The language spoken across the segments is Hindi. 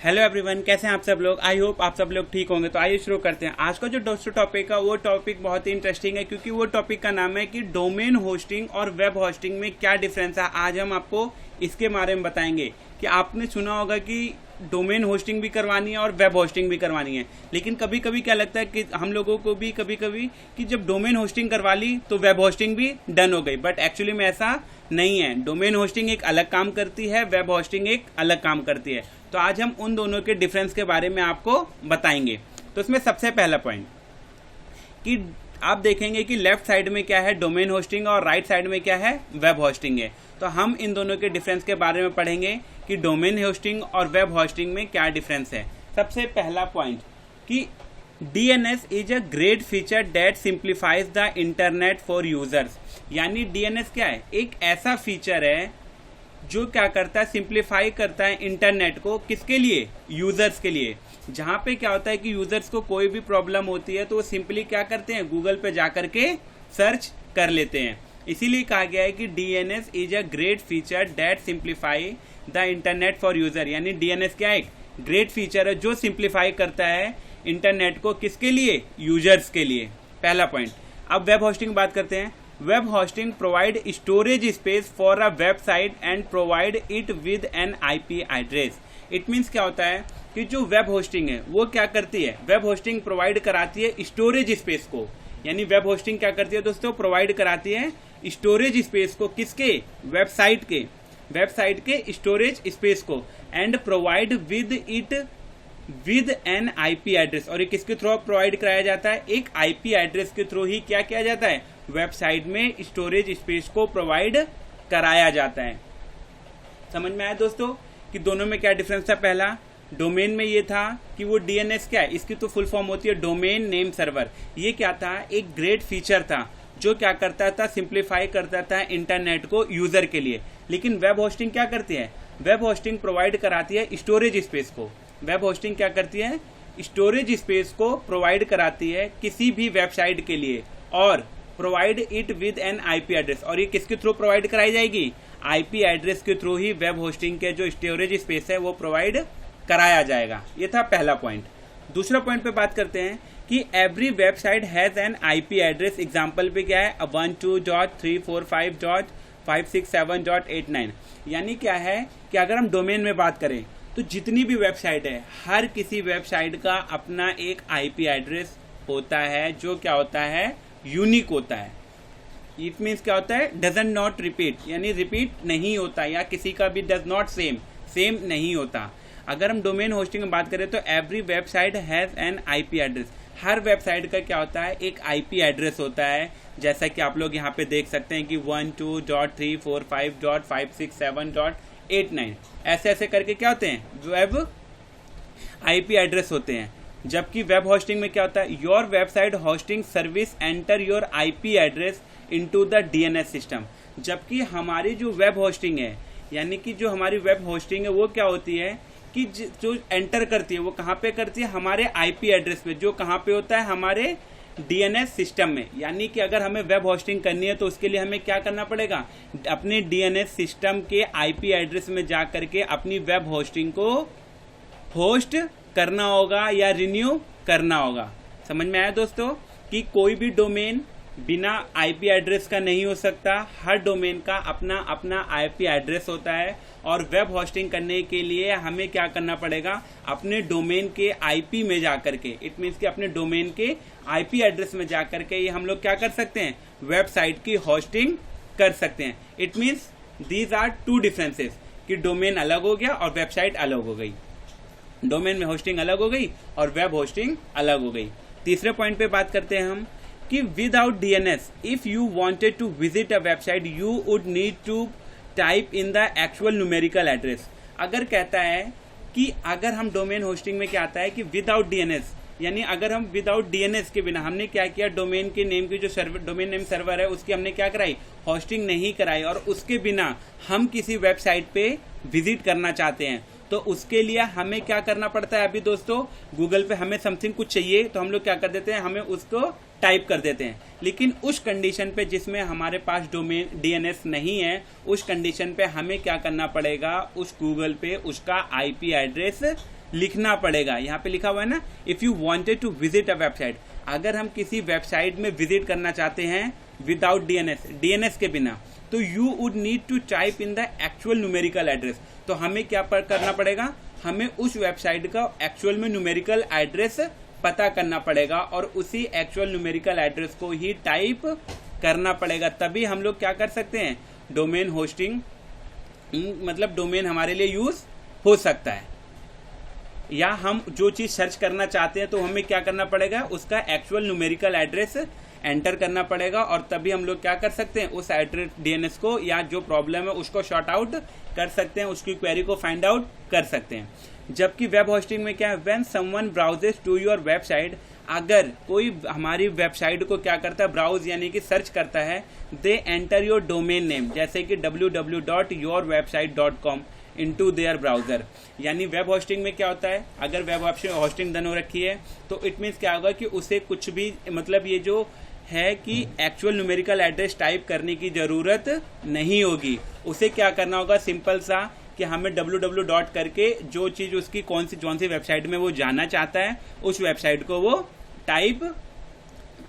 हेलो एवरीवन, कैसे हैं आप सब लोग। आई होप आप सब लोग ठीक होंगे। तो आइए शुरू करते हैं। आज का जो दोस्तों टॉपिक है वो टॉपिक बहुत ही इंटरेस्टिंग है, क्योंकि वो टॉपिक का नाम है कि डोमेन होस्टिंग और वेब होस्टिंग में क्या डिफरेंस है। आज हम आपको इसके बारे में बताएंगे कि आपने सुना होगा कि डोमेन होस्टिंग भी करवानी है और वेब होस्टिंग भी करवानी है, लेकिन कभी कभी क्या लगता है कि हम लोगों को भी कभी कभी कि जब डोमेन होस्टिंग करवा ली तो वेब होस्टिंग भी डन हो गई, बट एक्चुअली में ऐसा नहीं है। डोमेन होस्टिंग एक अलग काम करती है, वेब होस्टिंग एक अलग काम करती है। तो आज हम उन दोनों के डिफरेंस के बारे में आपको बताएंगे। तो इसमें सबसे पहला पॉइंट कि आप देखेंगे कि लेफ्ट साइड में क्या है डोमेन होस्टिंग और राइट साइड में क्या है वेब होस्टिंग है। तो हम इन दोनों के डिफरेंस के बारे में पढ़ेंगे कि डोमेन होस्टिंग और वेब होस्टिंग में क्या डिफरेंस है। सबसे पहला पॉइंट कि DNS is a great feature that simplifies the internet for users. यानी DNS क्या है, एक ऐसा फीचर है जो क्या करता है, सिंप्लीफाई करता है इंटरनेट को। किसके लिए? यूजर्स के लिए। जहां पे क्या होता है कि यूजर्स को कोई भी प्रॉब्लम होती है तो वो सिंपली क्या करते हैं, गूगल पे जाकर के सर्च कर लेते हैं। इसीलिए कहा गया है कि DNS is a great feature that simplify the internet for user. यानी DNS क्या है, एक ग्रेट फीचर है जो सिंप्लीफाई करता है इंटरनेट को। किसके लिए? यूजर्स के लिए। पहला पॉइंट। अब वेब होस्टिंग बात करते हैं। Web hosting provide storage space for a website and provide it with an IP address. It means क्या होता है कि जो वेब होस्टिंग है वो क्या करती है, वेब होस्टिंग प्रोवाइड कराती है स्टोरेज स्पेस को। यानी वेब होस्टिंग क्या करती है दोस्तों, प्रोवाइड कराती है स्टोरेज स्पेस को। किसके? वेबसाइट के स्टोरेज स्पेस को। And provide with an IP address. और ये किसके थ्रू प्रोवाइड कराया जाता है? एक IP एड्रेस के थ्रू ही क्या किया जाता है, वेबसाइट में स्टोरेज स्पेस को प्रोवाइड कराया जाता है। समझ में आया दोस्तों कि दोनों में क्या डिफरेंस था। पहला डोमेन में ये था कि वो DNS क्या है, इसकी तो फुल फॉर्म होती है डोमेन नेम सर्वर। ये क्या था, एक ग्रेट फीचर था जो क्या करता था, सिंप्लीफाई करता था इंटरनेट को यूजर के लिए। लेकिन वेब होस्टिंग क्या करती है, वेब होस्टिंग प्रोवाइड कराती है स्टोरेज स्पेस को। वेब होस्टिंग क्या करती है, स्टोरेज स्पेस को प्रोवाइड कराती है किसी भी वेबसाइट के लिए और provide it with an IP address. और ये किसके थ्रू प्रोवाइड कराई जाएगी, IP एड्रेस के थ्रू ही वेब होस्टिंग के जो स्टोरेज स्पेस है वो प्रोवाइड कराया जाएगा। ये था पहला पॉइंट। दूसरा पॉइंट पे बात करते हैं कि every website has an IP address. Example पे क्या है, 12.345.567.89। यानी क्या है कि अगर हम डोमेन में बात करें तो जितनी भी वेबसाइट है, हर किसी वेबसाइट का अपना एक IP एड्रेस होता है जो क्या होता है, यूनिक होता है। इट मीन्स क्या होता है, डजन नॉट रिपीट, यानी रिपीट नहीं होता, या किसी का भी डज नॉट सेम नहीं होता। अगर हम डोमेन होस्टिंग में बात करें तो every website has an IP address. Her website का क्या होता है, एक IP एड्रेस होता है। जैसा कि आप लोग यहाँ पे देख सकते हैं कि 12.345.567.89 ऐसे करके क्या होते हैं, वेब IP एड्रेस होते हैं। जबकि वेब होस्टिंग में क्या होता है, your website hosting service enter your IP address into the DNS system. जबकि हमारी जो वेब होस्टिंग है, यानी कि जो हमारी वेब होस्टिंग है वो क्या होती है कि जो एंटर करती है वो कहाँ पे करती है, हमारे IP एड्रेस पे, जो कहाँ पे होता है, हमारे DNS सिस्टम में। यानी कि अगर हमें वेब होस्टिंग करनी है तो उसके लिए हमें क्या करना पड़ेगा, अपने DNS सिस्टम के IP एड्रेस में जा करके अपनी वेब होस्टिंग को होस्ट करना होगा या रिन्यू करना होगा। समझ में आया दोस्तों कि कोई भी डोमेन बिना IP एड्रेस का नहीं हो सकता। हर डोमेन का अपना IP एड्रेस होता है। और वेब होस्टिंग करने के लिए हमें क्या करना पड़ेगा, अपने डोमेन के IP में जाकर के, इट मीन्स कि अपने डोमेन के IP एड्रेस में जाकर के ये हम लोग क्या कर सकते हैं, वेबसाइट की होस्टिंग कर सकते हैं। It means these are two differences कि डोमेन अलग हो गया और वेबसाइट अलग हो गई। डोमेन में होस्टिंग अलग हो गई और वेब होस्टिंग अलग हो गई। तीसरे पॉइंट पे बात करते हैं हम कि without DNS if you wanted to visit a website you would need to type in the actual numerical address. अगर कहता है कि अगर हम डोमेन होस्टिंग में क्या आता है कि विदाउट DNS, यानी अगर हम विदाउट DNS के बिना हमने क्या किया, डोमेन के नेम की जो सर्वर, डोमेन नेम सर्वर है उसकी हमने क्या कराई, होस्टिंग नहीं कराई, और उसके बिना हम किसी वेबसाइट पे विजिट करना चाहते हैं तो उसके लिए हमें क्या करना पड़ता है। अभी दोस्तों गूगल पे हमें समथिंग कुछ चाहिए तो हम लोग क्या कर देते हैं, हमें उसको टाइप कर देते हैं। लेकिन उस कंडीशन पे जिसमें हमारे पास डोमेन DNS नहीं है, उस कंडीशन पे हमें क्या करना पड़ेगा, उस गूगल पे उसका IP एड्रेस लिखना पड़ेगा। यहाँ पे लिखा हुआ है ना, if you wanted to visit a website, अगर हम किसी वेबसाइट में विजिट करना चाहते हैं विदाउट डीएनएस के बिना, तो you would need to type in the actual numerical address. तो हमें क्या करना पड़ेगा, हमें उस वेबसाइट का एक्चुअल में न्यूमेरिकल एड्रेस पता करना पड़ेगा और उसी एक्चुअल न्यूमेरिकल एड्रेस को ही टाइप करना पड़ेगा, तभी हम लोग क्या कर सकते हैं, डोमेन होस्टिंग मतलब डोमेन हमारे लिए यूज हो सकता है। या हम जो चीज सर्च करना चाहते हैं तो हमें क्या करना पड़ेगा, उसका एक्चुअल न्यूमेरिकल एड्रेस एंटर करना पड़ेगा और तभी हम लोग क्या कर सकते हैं, उस एड्रेस डीएनएस को या जो प्रॉब्लम है उसको शॉर्ट आउट कर सकते हैं, उसकी क्वेरी को फाइंड आउट कर सकते हैं। जबकि वेब होस्टिंग में क्या है, when someone browses to your website, अगर कोई हमारी वेबसाइट को क्या करता है, ब्राउज यानी कि सर्च करता है, they enter your domain name, जैसे कि www.yourwebsite.com इनटू देयर ब्राउजर। यानी वेब होस्टिंग में क्या होता है, अगर वेब होस्टिंग डन हो रखी है तो इट मीन्स क्या होगा कि उसे कुछ भी मतलब ये जो है कि एक्चुअल न्यूमेरिकल एड्रेस टाइप करने की जरूरत नहीं होगी। उसे क्या करना होगा, सिंपल सा कि हमें www. करके जो चीज उसकी कौन सी वेबसाइट में वो जाना चाहता है उस वेबसाइट को वो टाइप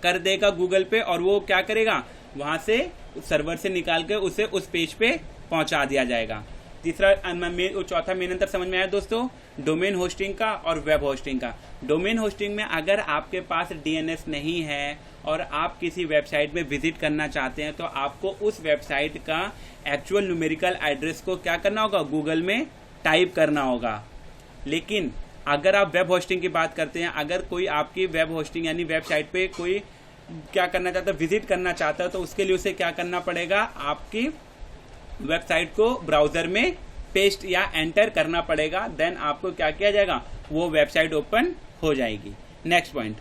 कर देगा गूगल पे और वो क्या करेगा, वहां से सर्वर से निकाल के उसे उस पेज पे पहुंचा दिया जाएगा। चौथा मेन अंतर समझ में आया दोस्तों, डोमेन होस्टिंग का और वेब होस्टिंग का। डोमेन होस्टिंग में अगर आपके पास डीएनएस नहीं है और आप किसी वेबसाइट में विजिट करना चाहते हैं तो आपको उस वेबसाइट का एक्चुअल न्यूमेरिकल एड्रेस को क्या करना होगा, गूगल में टाइप करना होगा। लेकिन अगर आप वेब होस्टिंग की बात करते हैं, अगर कोई आपकी वेब होस्टिंग यानी वेबसाइट पे कोई क्या करना चाहता है, विजिट करना चाहता है, तो उसके लिए उसे क्या करना पड़ेगा, आपकी वेबसाइट को ब्राउजर में पेस्ट या एंटर करना पड़ेगा, देन आपको क्या किया जाएगा, वो वेबसाइट ओपन हो जाएगी। नेक्स्ट पॉइंट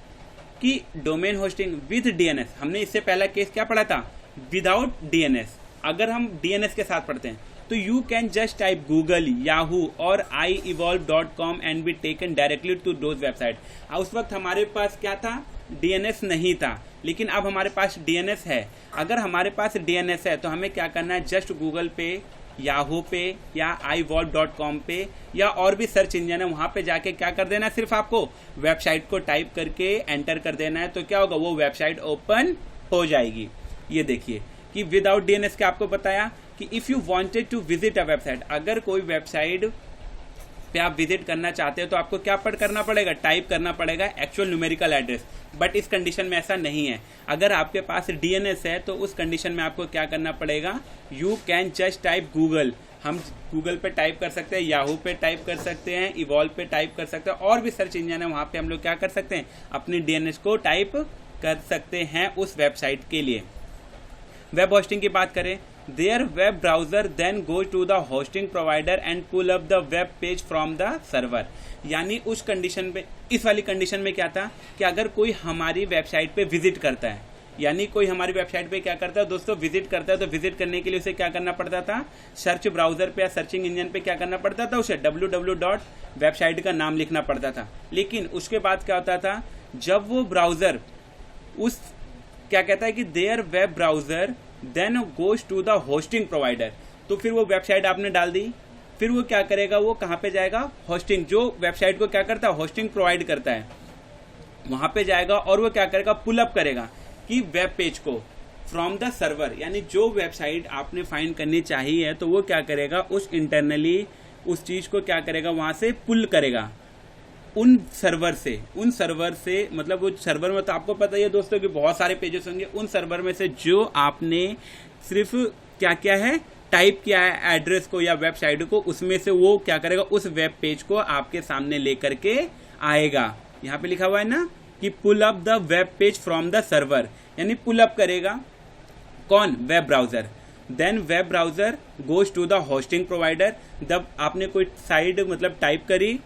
कि डोमेन होस्टिंग विद डीएनएस, हमने इससे पहला केस क्या पढ़ा था, विदाउट डीएनएस। अगर हम डीएनएस के साथ पढ़ते हैं तो you can just type Google, Yahoo और iEvolve.com and be taken directly to those website. उस वक्त हमारे पास क्या था, डीएनएस नहीं था, लेकिन अब हमारे पास डीएनएस है। अगर हमारे पास डीएनएस है तो हमें क्या करना है, जस्ट गूगल पे, याहू पे या iEvolve.com पे या और भी सर्च इंजन है वहां पे जाके क्या कर देना है, सिर्फ आपको वेबसाइट को टाइप करके एंटर कर देना है, तो क्या होगा, वो वेबसाइट ओपन हो जाएगी। ये देखिए कि विदाउट डीएनएस का आपको बताया कि if you wanted to visit a website, अगर कोई वेबसाइट पे आप विजिट करना चाहते हो तो आपको क्या करना पड़ेगा, टाइप करना पड़ेगा एक्चुअल न्यूमेरिकल एड्रेस। बट इस कंडीशन में ऐसा नहीं है, अगर आपके पास डीएनएस है तो उस कंडीशन में आपको क्या करना पड़ेगा, you can just type Google. हम गूगल पे टाइप कर सकते हैं, याहू पे टाइप कर सकते हैं, इवॉल्व पे टाइप कर सकते हैं, और भी सर्च इंजन है वहां पे हम लोग क्या कर सकते हैं, अपनी डीएनएस को टाइप कर सकते हैं उस वेबसाइट के लिए। वेब होस्टिंग की बात करें, their web browser then goes to the hosting provider and pull up the web page from the server। यानी उस कंडीशन पे, इस वाली कंडीशन में क्या था कि अगर कोई हमारी वेबसाइट पे विजिट करता है, यानी कोई हमारी वेबसाइट पे क्या करता है दोस्तों, विजिट करता है, तो विजिट करने के लिए उसे क्या करना पड़ता था, सर्च ब्राउजर पे या सर्चिंग इंजन पे क्या करना पड़ता था, उसे www. वेबसाइट का नाम लिखना पड़ता था। लेकिन उसके बाद क्या होता था, जब वो ब्राउजर उस क्या कहता है कि their web browser then goes to the hosting provider, तो फिर वो वेबसाइट आपने डाल दी, फिर वो क्या करेगा, वो कहाँ पे जाएगा, होस्टिंग, जो वेबसाइट को क्या करता है, होस्टिंग प्रोवाइड करता है, वहां पे जाएगा और वो क्या करेगा, पुल अप करेगा कि वेब पेज को फ्रॉम द सर्वर, यानी जो वेबसाइट आपने फाइंड करनी चाहिए तो वो क्या करेगा, उस इंटरनली उस चीज को क्या करेगा, वहां से पुल करेगा उन सर्वर से मतलब वो सर्वर में, तो आपको पता ही है दोस्तों कि बहुत सारे पेजेस होंगे, उन सर्वर में से जो आपने सिर्फ क्या क्या है, टाइप किया है एड्रेस को या वेबसाइट को, उसमें से वो क्या करेगा, उस वेब पेज को आपके सामने लेकर के आएगा। यहाँ पे लिखा हुआ है ना कि pull up the web page from the server, यानी पुल अप करेगा कौन, web browser. Then web browser goes to the hosting provider, जब आपने कोई साइट मतलब टाइप करी,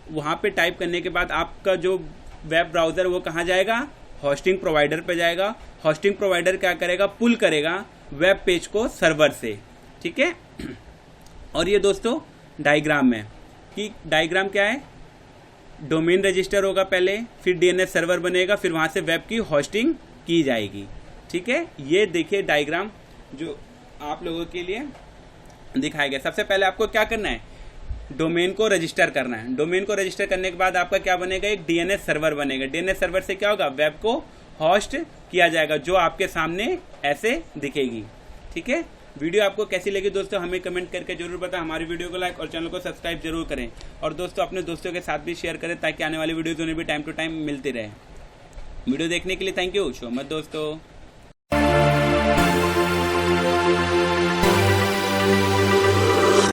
वहां पे टाइप करने के बाद आपका जो वेब ब्राउजर वो कहाँ जाएगा, होस्टिंग प्रोवाइडर पे जाएगा। होस्टिंग प्रोवाइडर क्या करेगा, पुल करेगा वेब पेज को सर्वर से, ठीक है। और ये दोस्तों डायग्राम में, कि डायग्राम क्या है, डोमेन रजिस्टर होगा पहले, फिर डीएनएस सर्वर बनेगा, फिर वहां से वेब की होस्टिंग की जाएगी, ठीक है। ये देखिए डायग्राम जो आप लोगों के लिए दिखाया गया। सबसे पहले आपको क्या करना है, डोमेन को रजिस्टर करना है। डोमेन को रजिस्टर करने के बाद आपका क्या बनेगा, एक डीएनएस सर्वर बनेगा। डीएनएस सर्वर से क्या होगा, वेब को होस्ट किया जाएगा, जो आपके सामने ऐसे दिखेगी। ठीक है, वीडियो आपको कैसी लगी दोस्तों हमें कमेंट करके जरूर बताएं। हमारी वीडियो को लाइक और चैनल को सब्सक्राइब जरूर करें, और दोस्तों अपने दोस्तों के साथ भी शेयर करें ताकि आने वाली वीडियोज उन्हें भी टाइम टू टाइम मिलती रहे। वीडियो देखने के लिए थैंक यू सो मच दोस्तों।